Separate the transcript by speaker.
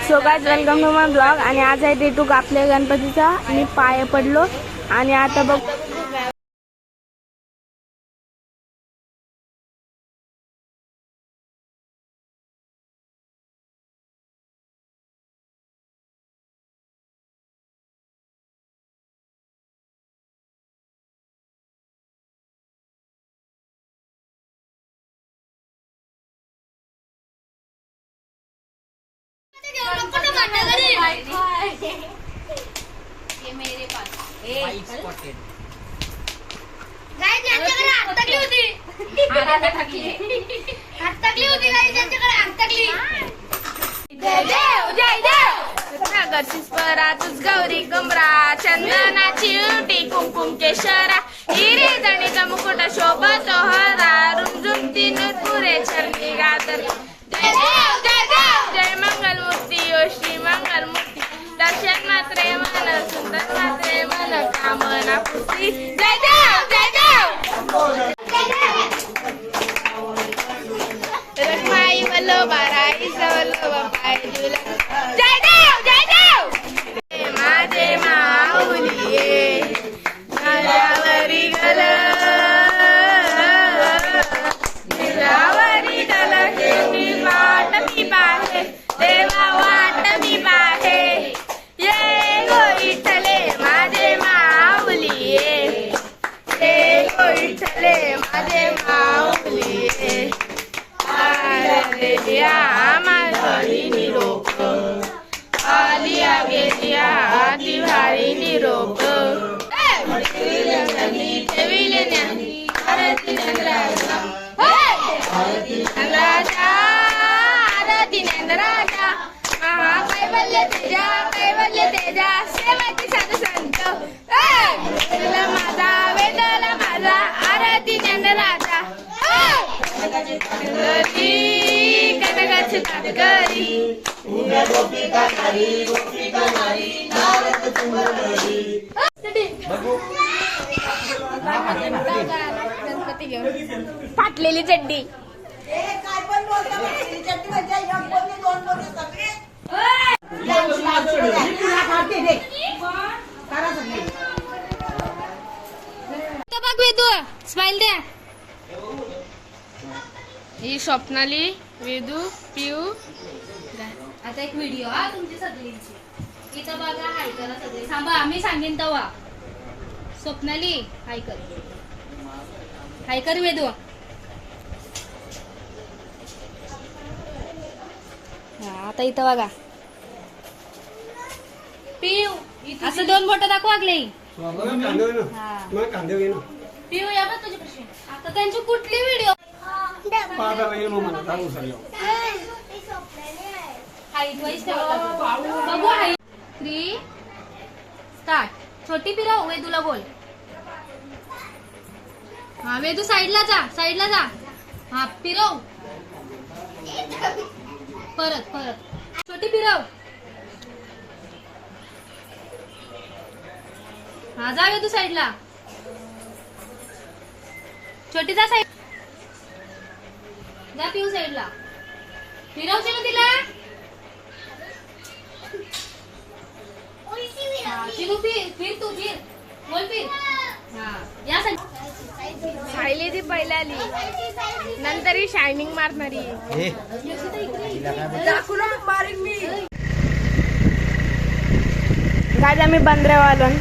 Speaker 1: So guys welcome to my blog. आणि आज आहे डे 2 आपल्या गणपतीचा। मी पाय पडलो आणि आता बघ
Speaker 2: ये मेरे पास
Speaker 3: वाइट स्पॉटेड
Speaker 2: गाइस यांच्याकडे हात टाकली होती गाइस यांच्याकडे हात टाकली।
Speaker 1: जय देव जय देव नगरचीच परातूच गौरी कमरा चंदनाची उटी कुमकुमचे शरा हिरे जणीचा मुकुट शोभतो हरा रुमझुमती नूरपुरे चरणी गातर जय देव जय मंगल मूर्ती ओ श्री मंगल मूर्ती दर्शन मात्रे मन सुंदर मात्रे मन कामना पूर्ती जय देव रखमाई वल्लभा राई वल्लभा पाय झुला जय देव माझे माऊली ये गलावरी गल निरावरी गल केवढी वाट मी पाहे देवा वाट मी पाहे ये गोइठले माझे माऊली ये गोइठले माझे माऊली ये आलिया माझी निरोप आलिया गेलिया दिवाळी निरोप आरती राजा आरती राजा कैवल्य तेजा सेवाची साधू संत वेदला माझा आरती राजा कनकाची तातकरी
Speaker 3: गोपिका नारी नारद सुंदरी
Speaker 1: गणपती घेऊन फाटलेली चड्डी
Speaker 2: स्माइल द्या।
Speaker 1: ही स्वप्नाली वेदू पिऊ
Speaker 2: आता एक व्हिडिओ तुमची सगळींची इथं बघा हाय करा सगळे थांबा आम्ही सांगेन तेव्हा स्वप्नाली हाय कर वेदू आता इथं बघा पिऊ असं दोन बोट दाखवा लागले पिऊ या बघ तुझी कशी आता त्यांची कुठली व्हिडिओ बघू 3 स्टार्ट छोटी फिरव वेदूला बोल हा वेदू साईडला जा हा फिरव परत छोटी फिरव हा जा वेदू साईडला छोटी जा साईड जा पिऊ साईडला फिरवशील ना तिला चिनू फिर तू बोल फिर हा या
Speaker 1: सायली ती पहिल्या आली नंतर ही शायनिंग मारणारी गाज आम्ही बंदरेवालन